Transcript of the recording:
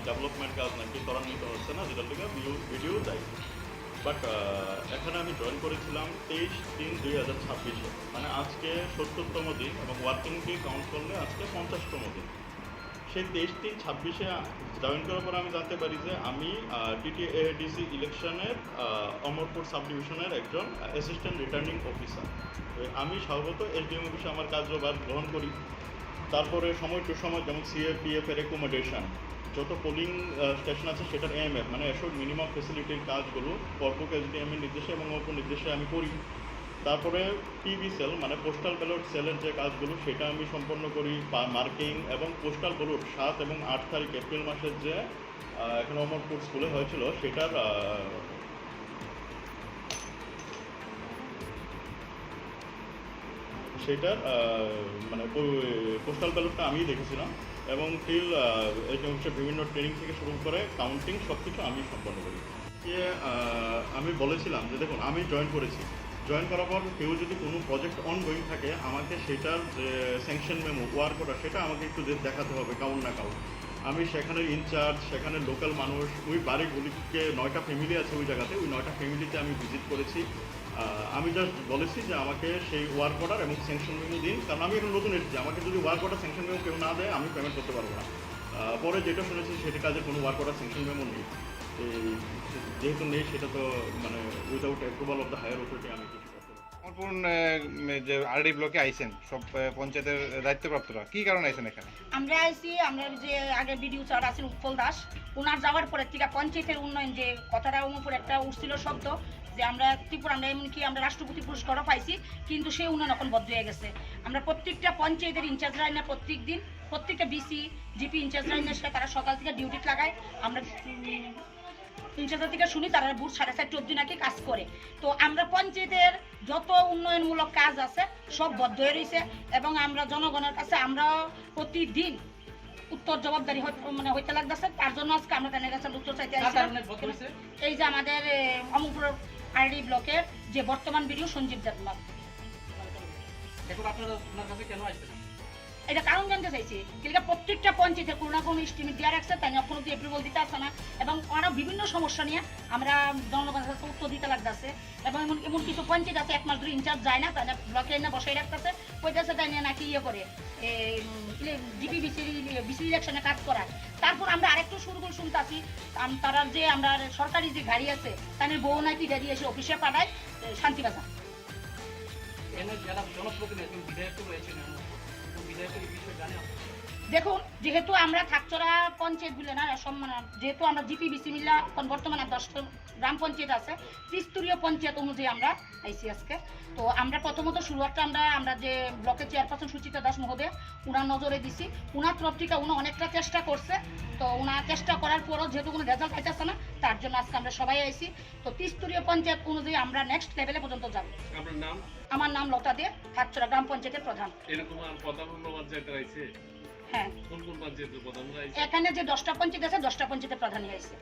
Development কাজ নাকি ত্বরান্বিত হচ্ছে না, যেটার থেকে ভিডিও দেয়। বাট এখানে আমি জয়েন করেছিলাম 23/3/2026, মানে আজকে 70তম দিন এবং ওয়ার্কিং ডে কাউন্ট করলে আজকে 50তম দিন। সেই 23/3/26 জয়েন করার পর আমি জানতে পারি যে আমি টিটিএডিসি ইলেকশনের অমরপুর সাব ডিভিশনের একজন অ্যাসিস্ট্যান্ট রিটার্নিং অফিসার। আমি স্বভাবত এসডিএম অফিসে আমার কার্যভার গ্রহণ করি। তারপরে সময় টু সময় যেমন সিএপিএফ এর রেকমেন্ডেশন, যত পোলিং স্টেশন আছে সেটার এএমএফ মানে এসব মিনিমাম ফেসিলিটির কাজগুলো কর্পোরেট এসডিএম এর নির্দেশে এবং অল্প নির্দেশে আমি করি। তারপরে পিবি সেল মানে পোস্টাল ব্যালট সেলের যে কাজগুলো সেটা আমি সম্পন্ন করি, মার্কিং এবং পোস্টাল ব্যালট 7 এবং 8 তারিখ এপ্রিল মাসের যে এখন অমরপুর স্কুলে হয়েছিল সেটার মানে পোস্টাল ব্যালটটা আমিই দেখেছিলাম এবং টিল এই যে বিভিন্ন ট্রেনিং থেকে শুরু করে কাউন্টিং সব কিছু আমি সম্পন্ন করি। আমি বলেছিলাম যে দেখুন আমি জয়েন করেছি, জয়েন করার পর কেউ যদি কোনো প্রজেক্ট অনগোয়িং থাকে আমাকে সেটার যে স্যাংশন মেমো ওয়ার্ক অর্ডার সেটা আমাকে একটু দেখাতে হবে কাউন্ট না কাউন্ট। আমি সেখানের ইনচার্জ, সেখানে লোকাল মানুষ, ওই বাড়িগুলিকে 9টা ফ্যামিলি আছে ওই জায়গাতে, ওই 9টা ফ্যামিলিতে আমি ভিজিট করেছি। আমি জাস্ট বলেছি যে আমাকে সেই ওয়ার্ক অর্ডার এবং স্যাংশন মেমো দিন, কারণ আমি এখন নতুন এসেছি, আমাকে যদি ওয়ার্ক অর্ডার স্যাংশন মেমো কেউ না দেয় আমি পেমেন্ট করতে পারবো না। পরে যেটা শুনেছি সেটা কাজে কোনো ওয়ার্ক অর্ডার স্যাংশন মেমো নেই, যেহেতু নেই সেটা তো মানে without approval of the higher authority আমি কিছু করতে পারবো। অমরপুর যে আরডি ব্লকে আইছেন সব পঞ্চায়েতের দায়িত্বপ্রাপ্তরা কি কারণে আইছেন এখানে? আমরা আইছি, আমরা যে আগে বিডিও স্যার আছেন উৎপল দাস, ওনার যাওয়ার পরে থেকে পঞ্চায়েতের উন্নয়ন যে কথাটা উপর একটা উঠছিল শব্দ যে আমরা ত্রিপুরা আমরা এমনকি আমরা রাষ্ট্রপতি পুরস্কারও পাইছি, কিন্তু সেই উন্নয়ন এখন বদ্ধ হয়ে গেছে। আমরা প্রত্যেকটা পঞ্চায়েতের ইনচার্জরা না প্রত্যেক দিন প্রত্যেকটা বিসি জিপি ইনচার্জরা না তারা সকাল থেকে ডিউটি লাগায়। আমরা ইনচার্জার থেকে শুনি তারা বুট 4:30 অবধি নাকি কাজ করে। তো আমরা পঞ্চায়েতের যত উন্নয়নমূলক কাজ আছে সব বদ্ধ হয়ে রয়েছে এবং আমরা জনগণের কাছে আমরা প্রতিদিন উত্তর জবাবদারি মানে হইতে লাগতেছে। তার জন্য আজকে আমরা তাদের কাছে উত্তর চাইতে আসছি। এই যে আমাদের অমরপুর আরডি ব্লকের যে বর্তমান বিডিও সঞ্জীব দেবনাথ, এখন আপনারা ওনার কাছে কেন আসবেন? এটা কারণ জানতে চাইছি। কিন্তু প্রত্যেকটা পঞ্চায়েতের কোনো না কোনো স্টিমেট দেওয়া রাখছে, তাই এখন অব্দি অ্যাপ্রুভাল দিতে আসছে না এবং আরও বিভিন্ন সমস্যা নিয়ে আমরা জনগণের কাছে উত্তর দিতে লাগতেছে। এবং এমন কিছু পঞ্চায়েত আছে 1 মাস ধরে ইনচার্জ যায় না, তাই না ব্লকে এনে বসাই রাখতেছে, কইতেছে তাই নিয়ে নাকি ইয়ে করে জিপি বিসি ইলেকশনে কাজ করায়। তারপর আমরা আরেকটু শুরু করে শুনতেছি তারা যে আমরা সরকারি যে গাড়ি আছে তাদের বউ নাকি গাড়ি এসে অফিসে পাঠায় শান্তিবাজার। এনে যারা জনপ্রতিনিধি বিধায়ক রয়েছেন বিধায়কের এই বিষয়ে জানেন? দেখুন, যেহেতু আমরা থাকচড়া পঞ্চায়েত বলে না সম্মান, যেহেতু আমরা জিপি বিসি মিল্লা বর্তমানে 10টা গ্রাম পঞ্চায়েত আছে, ত্রিস্তরীয় পঞ্চায়েত অনুযায়ী আমরা আইসি আজকে। তো আমরা প্রথমত শুরুয়াতটা আমরা যে ব্লকের চেয়ারপারসন সুচিতা দাস মহোদয় উনার নজরে দিছি। উনার তরফ থেকে উনি অনেকটা চেষ্টা করছে, তো উনার চেষ্টা করার পরও যেহেতু কোনো রেজাল্ট পাইতেছে না তার জন্য আজকে আমরা সবাই আইসি। তো ত্রিস্তরীয় পঞ্চায়েত অনুযায়ী আমরা নেক্সট লেভেলে পর্যন্ত যাব। আপনার নাম? আমার নাম লতা দে, থাকচড়া গ্রাম পঞ্চায়েতের প্রধান। এরকম আর প্রধান পঞ্চায়েত আইছে? হ্যাঁ, কোন কোন পঞ্চায়েতের প্রধানরা আইছে? এখানে যে 10টা পঞ্চায়েত আছে 10টা পঞ্চায়েতের প্রধানই আইছে।